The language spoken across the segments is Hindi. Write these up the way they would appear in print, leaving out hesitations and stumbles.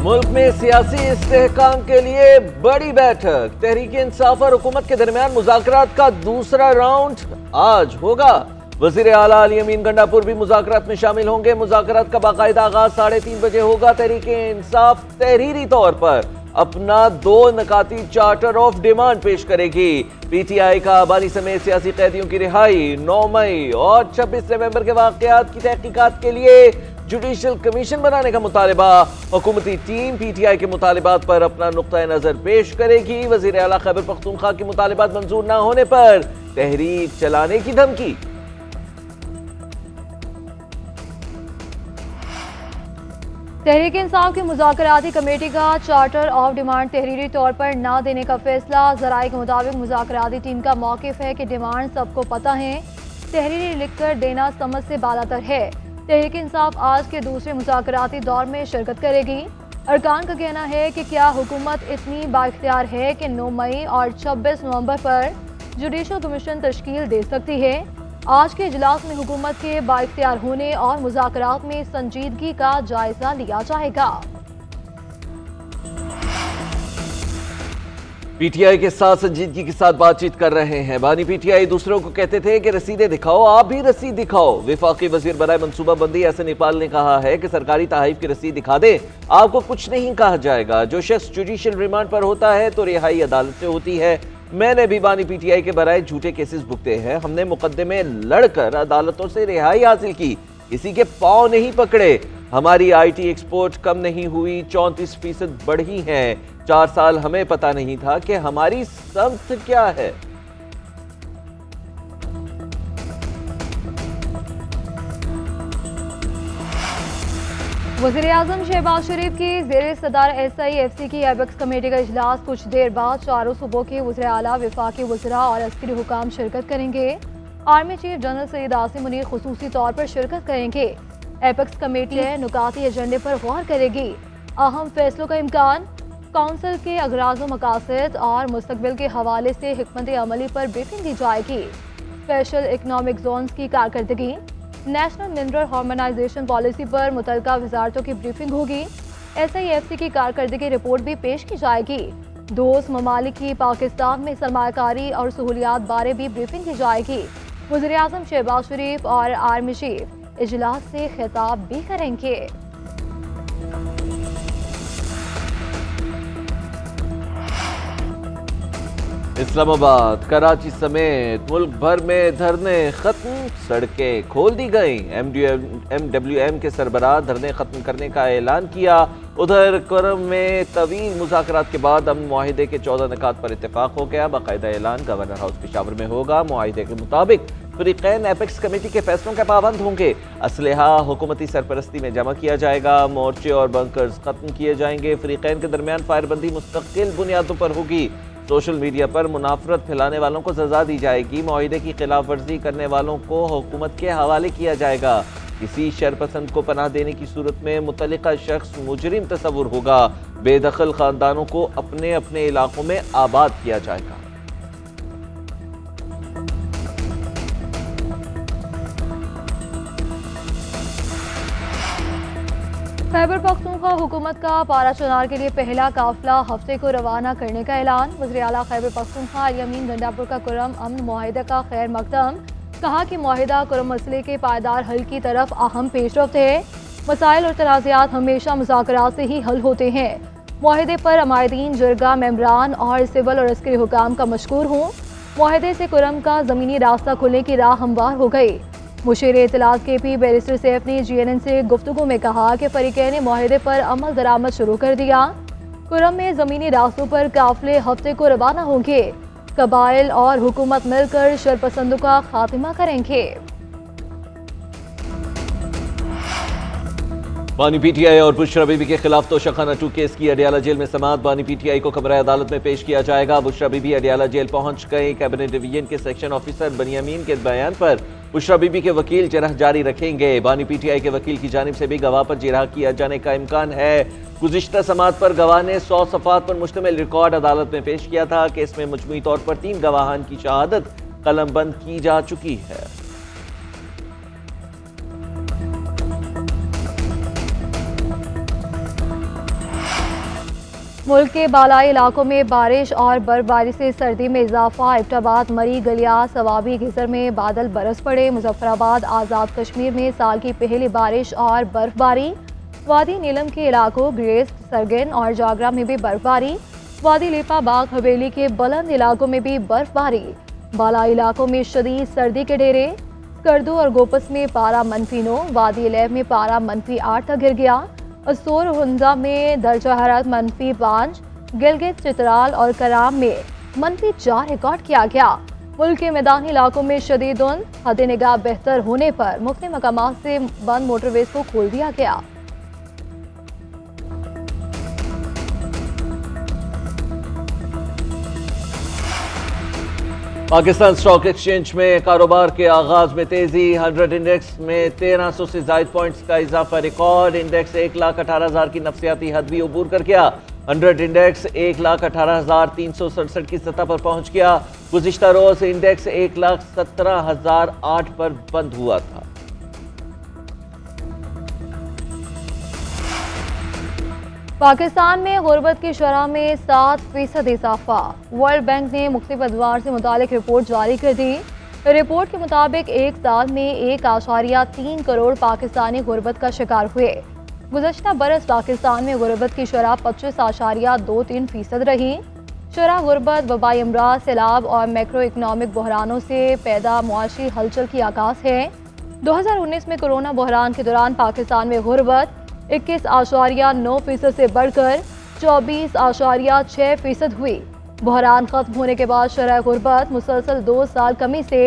मुल्क में सियासी इस्तेहकाम के लिए बड़ी बैठक। तहरीक इंसाफ और हुकूमत के दरमियान मुज़ाकरात का दूसरा राउंड आज होगा। वज़ीर आला अली अमीन गंडापुर भी मुज़ाकरात में शामिल होंगे। मुज़ाकरात का बाकायदा आगाज 3:30 बजे होगा। तहरीक इंसाफ तहरीरी तौर पर अपना 2 नकाती चार्टर ऑफ डिमांड पेश करेगी। PTI का बानी समेत सियासी कैदियों की रिहाई, 9 मई और 26 नवंबर के वाकयात की तहकीकात के लिए जुडिशल कमीशन बनाने का मुतालबा। हुकूमती टीम PTI के मुतालिबात पर अपना नुक्ता नजर पेश करेगी। वज़ीर आला खैबर पख्तूनख्वा के मुतालिबात मंजूर न होने पर तहरीर चलाने की धमकी। तहरीक इंसाफ की मुज़ाकराती कमेटी का चार्टर ऑफ डिमांड तहरीरी तौर पर न देने का फैसला। ज़राए के मुताबिक मुज़ाकराती टीम का मौक़िफ़ है कि डिमांड सबको पता है, तहरीरी लिखकर देना समझ से बालातर है। तहरीक इंसाफ आज के दूसरे मुज़ाकराती दौर में शिरकत करेगी। अरकान का कहना है कि क्या हुकूमत इतनी बाइख्तियार है कि 9 मई और 26 नवंबर पर जुडिशल कमीशन तश्कील दे सकती है। आज के इजलास में हुकूमत के बाइख्तियार होने और मुज़ाकरात में संजीदगी का जायजा लिया जाएगा। PTI के साथ संजीदगी के साथ बातचीत कर रहे हैं। बानी PTI दूसरों को कहते थे कि रसीदें दिखाओ, आप भी रसीद दिखाओ। विफाकी वजीर बराए मनसूबाबंदी एहसन इकबाल ने कहा है कि सरकारी तहफ़ की रसीद दिखा दे, आपको कुछ नहीं कहा जाएगा। जो शख्स जुडिशल रिमांड पर होता है तो रिहाई अदालत से होती है। मैंने भी बानी PTI के बराए झूठे केसेस भुगते हैं। हमने मुकदमे लड़कर अदालतों से रिहाई हासिल की, किसी के पाँव नहीं पकड़े। हमारी IT एक्सपोर्ट कम नहीं हुई, 34% बढ़ी है। 4 साल हमें पता नहीं था कि हमारी समत क्या है। वज़ीर आज़म शहबाज शरीफ की ज़ेर सदार SIFC की एपेक्स कमेटी का इजलास कुछ देर बाद चारों सूबों के वज़ीर आला, वफाकी वज़रा और अस्करी हुकाम शिरकत करेंगे। Army chief general Syed Asim Munir खुसूसी तौर पर शिरकत करेंगे। एपेक्स कमेटी नुकाती एजेंडे पर गौर करेगी। अहम फैसलों का इम्कान, काउंसिल के अगराज़ मकासद और मुस्तकबिल के हवाले से हिकमत अमली पर ब्रीफिंग दी जाएगी। स्पेशल इकनॉमिक जोन्स की कारकर्दगी, नेशनल मिनरल हार्मोनाइजेशन पॉलिसी पर मुतल्लिका वजारतों की ब्रीफिंग होगी। SIFC की कारकर्दगी रिपोर्ट भी पेश की जाएगी। दोस्त ममालिक की पाकिस्तान में सरमायाकारी और सहूलियात बारे भी ब्रीफिंग की जाएगी। वज़ीर आज़म शहबाज शरीफ और आर्मी चीफ इजलास से खिताब भी करेंगे। इस्लामाबाद, कराची समेत मुल्क भर में धरने खत्म, सड़कें खोल दी गई। MWM के सरबराह धरने खत्म करने का ऐलान किया। उधर करम में तवील मुज़ाकरात के बाद अमन मुआहिदे के 14 निकात पर इत्तेफाक हो गया। बाकायदा ऐलान गवर्नर हाउस पेशावर में होगा। मुआहिदे के मुताबिक फरीकैन एपेक्स कमेटी के फैसलों के पाबंद होंगे। असलहा हुकूमती सरपरस्ती में जमा किया जाएगा। मोर्चे और बंकर्स खत्म किए जाएंगे। फरीकैन के दरमियान फायरबंदी मुस्तकिल बुनियादों पर होगी। सोशल मीडिया पर मुनाफरत फैलाने वालों को सजा दी जाएगी। मुआहिदे की खिलाफ वर्जी करने वालों को हुकूमत के हवाले किया जाएगा। किसी शरपसंद को पनाह देने की सूरत में मुतल्लिका शख्स मुजरिम तस्वुर होगा। बेदखल खानदानों को अपने अपने इलाकों में आबाद किया जाएगा। खैबर पख्तूनख्वा हुकूमत का पारा चुनार के लिए पहला काफिला हफ्ते को रवाना करने का ऐलान। वज़ीर आला खैबर पख्तूनख्वा अली अमीन गंडापुर का कुरम अमन मुआहिदा का खैर मकदम। कहा कि मुआहिदा कुरम मसले के पायदार हल की तरफ अहम पेशरफ्त है। मसाइल और तनाज़ात हमेशा मुज़ाकरात से ही हल होते हैं। मुआहिदे पर अमायदीन, जरगा मेंबरान और सिविल और अस्करी हुकाम का मशकूर हूँ। मुआहिदे से कुरम का ज़मीनी रास्ता खुलने की राह हमवार हो गई। मुशीर इत्तलात KP बैरिस्टर सैफ ने GNN से गुफ्तगू में कहा कि फरीकैन ने मुआहिदे पर अमल दरामद शुरू कर दिया। कुरम में ज़मीनी रास्तों पर काफिले हफ्ते को रवाना होंगे। कबाइल और हुकूमत मिलकर शरपसंदों का खात्मा करेंगे। बानी PTI और बुशरा बीबी के खिलाफ तोशाखाना 2 केस की अडियाला जेल में समाअत। बानी PTI को कमरा अदालत में पेश किया जाएगा। बुशरा बीबी अडियाला जेल पहुंच गई। कैबिनेट डिवीजन के सेक्शन ऑफिसर बनियामीन के बयान पर बुशरा बीबी के वकील जरह जारी रखेंगे। बानी PTI के वकील की जानिब से भी गवाह पर जिरह किया जाने का इम्कान है। गुज़िश्ता समाअत पर गवाह ने 100 सफ़ात पर मुश्तमिल रिकॉर्ड अदालत में पेश किया था। केस में मजमूई तौर पर 3 गवाहान की शहादत कलमबंद की जा चुकी है। मुल्क के बालाई इलाकों में बारिश और बर्फबारी से सर्दी में इजाफा। एबटाबाद, मरी, गलियास, सवाबी, घिसर में बादल बरस पड़े। मुजफ्फराबाद, आज़ाद कश्मीर में साल की पहली बारिश और बर्फबारी। वादी नीलम के इलाकों ग्रेस, सरगन और जागरा में भी बर्फबारी। वादी लेपा, बाग हवेली के बुलंद इलाकों में भी बर्फबारी। बालाई इलाकों में शदीद सर्दी के डेरे। स्कर्दू और गोपस में पारा -9, वादी लेब में पारा -8 तक गिर गया। असोर हुंजा में दर्जा हरारत -5, गिलगित, चित्राल और कराम में -4 रिकॉर्ड किया गया। मुल्क के मैदानी इलाकों में शदीद धुंध। हद निगाह बेहतर होने पर मुख्तलिफ मकामात से बंद मोटरवेज को खोल दिया गया। पाकिस्तान स्टॉक एक्सचेंज में कारोबार के आगाज में तेजी। 100 इंडेक्स में 1300 से ज्यादा पॉइंट्स का इजाफा रिकॉर्ड। इंडेक्स 1,18,000 की नफसियाती हद भी अबूर कर गया। 100 इंडेक्स 1,18,367 की सतह पर पहुंच गया। गुज़िश्ता रोज इंडेक्स 1,17,008 पर बंद हुआ था। पाकिस्तान में गुर्बत की शरह में 7% इजाफा। वर्ल्ड बैंक ने मुख्तलिफ अदवार से मुतालिक रिपोर्ट जारी कर दी। रिपोर्ट के मुताबिक एक साल में 1.3 करोड़ पाकिस्तानी गुर्बत का शिकार हुए। गुज़श्ता बरस पाकिस्तान में गुर्बत की शरह 25.23% रही। शरह गुर्बत, वबाई अमराज, सैलाब और मैक्रो इकनॉमिक बहरानों से पैदा मुआशी हलचल की आगाज है। 2019 में कोरोना बहरान के दौरान पाकिस्तान में गुर्बत 21.9% से बढ़कर 24.6% हुई। बहरान खत्म होने के बाद शरह गुर्बत मुसलसल 2 साल कमी से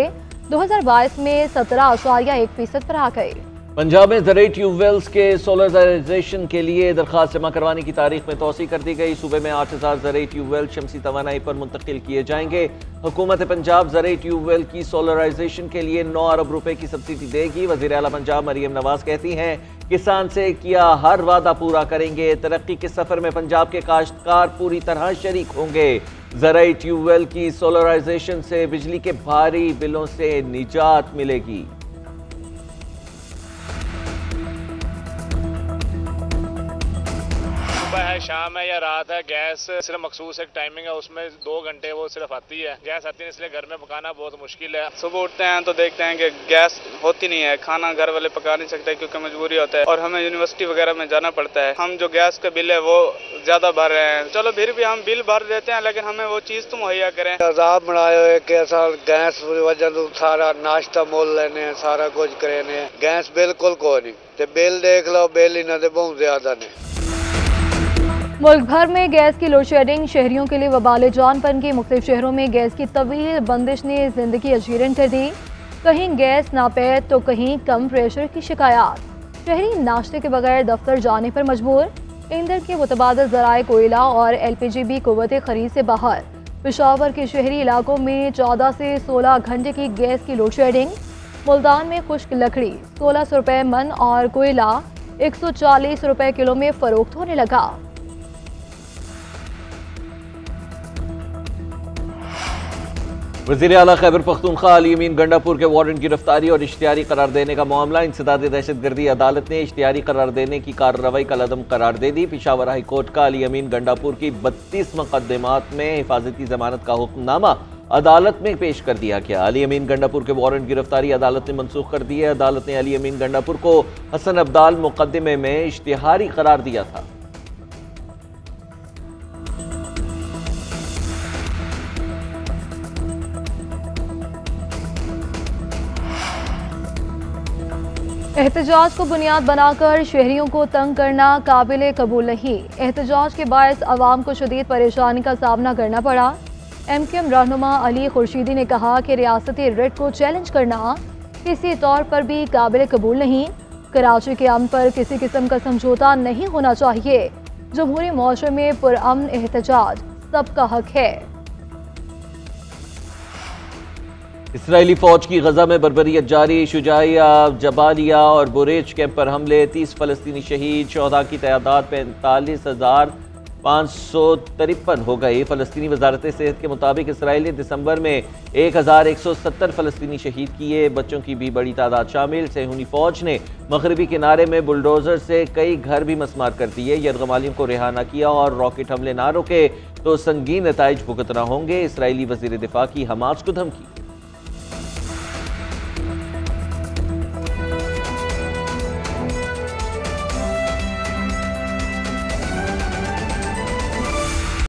2022 में 17.1% पर आ गई। पंजाब में ज़राई ट्यूबवेल्स के सोलराइजेशन के लिए दरख्वास्त जमा करवाने की तारीख में तोसी कर दी गई। सूबे में 8,000 ज़राई ट्यूबवेल शमसी तवानाई पर मुंतकिल किए जाएंगे। हुकूमत पंजाब ज़राई ट्यूबवेल की सोलराइजेशन के लिए 9 अरब रुपए की सब्सिडी देगी। वज़ीर आला पंजाब मरियम नवाज कहती हैं, किसान से किया हर वादा पूरा करेंगे। तरक्की के सफर में पंजाब के काश्तकार पूरी तरह शरीक होंगे। ज़राई ट्यूबवेल की सोलराइजेशन से बिजली के भारी बिलों से निजात मिलेगी। है, शाम है या रात है, गैस सिर्फ मखसूस एक टाइमिंग है, उसमें 2 घंटे वो सिर्फ आती है। गैस आती है इसलिए घर में पकाना बहुत मुश्किल है। सुबह उठते हैं तो देखते हैं कि गैस होती नहीं है, खाना घर वाले पका नहीं सकते क्योंकि मजबूरी होता है और हमें यूनिवर्सिटी वगैरह में जाना पड़ता है। हम जो गैस का बिल है वो ज्यादा भर रहे हैं। चलो फिर भी हम बिल भर देते हैं लेकिन हमें वो चीज तो मुहैया करें। अजाब बनाए हुए कि गैस वजह तो सारा नाश्ता मोल लेने, सारा कुछ करे, गैस बिल्कुल कोई नहीं। बिल देख लो, बिल इन्हों के बहुत ज्यादा ने। मुल्क भर में गैस की लोड शेडिंग शहरियों के लिए वबाल जान बन गई। मुख्तलिफ शहरों में गैस की तवील बंदिश ने जिंदगी अजीरन कर दी। कहीं गैस नापैद तो कहीं कम प्रेशर की शिकायत। शहरी नाश्ते के बगैर दफ्तर जाने पर मजबूर। ईंधन के मुतबादल ज़राए कोयला और LPG भी कुव्वत खरीद से बाहर। पेशावर के शहरी इलाकों में 14 से 16 घंटे की गैस की लोड शेडिंग। मुल्तान में खुश्क लकड़ी 1600 रुपये मन और कोयला 140 रुपये किलो में फरोख्त होने लगा। वज़ीर आला खैबर पख्तूनख्वा अली अमीन गंडापुर के वारंट गिरफ्तारी और इश्तिहारी करार देने का मामला। इंसदाद दहशतगर्दी अदालत ने इश्तिहारी करार देने की कार्रवाई का लदम करार दे दी। पेशावर हाई कोर्ट का अली अमीन गंडापुर की 32 मुकदमात में हिफाजती जमानत का हुक्मनामा अदालत में पेश कर दिया गया। अली अमीन गंडापुर के वारंट गिरफ्तारी अदालत ने मनसूख कर दी है। अदालत ने अली अमीन गंडापुर को हसन अब्दाल मुकदमे में इश्तिहारी करार दिया था। एहतजाज को बुनियाद बनाकर शहरियों को तंग करना काबिल कबूल नहीं। एहतजाज के बायस अवाम को शदीद परेशानी का सामना करना पड़ा। MQM रहनुमा अली खुर्शीदी ने कहा कि रियासती रिट को चैलेंज करना किसी तौर पर भी काबिल कबूल नहीं। कराची के अमन पर किसी किस्म का समझौता नहीं होना चाहिए। जमहूरी मुआशरे में पुरअमन एहतजाज सबका हक है। इसराइली फौज की गजा में बर्बरियत जारी। शुजाइया, जबालिया और बुरेज कैंप पर हमले, 30 फलस्तीनी शहीद। शोहदा की तादाद 45,000 553 हो गए। फ़लस्तीनी वजारत सेहत के मुताबिक इसराइल ने दिसंबर में 1170 फ़लस्तीनी शहीद किए, बच्चों की भी बड़ी तादाद शामिल। सेहूनी फ़ौज ने मगरबी किनारे में बुलडोज़र से कई घर भी मस्मार कर दिए। यरगमालियों को रिहा न किया और रॉकेट हमले ना रोके तो संगीन नताइज भुगतना होंगे। इसराइली वज़ीर दिफा की हमास को धमकी।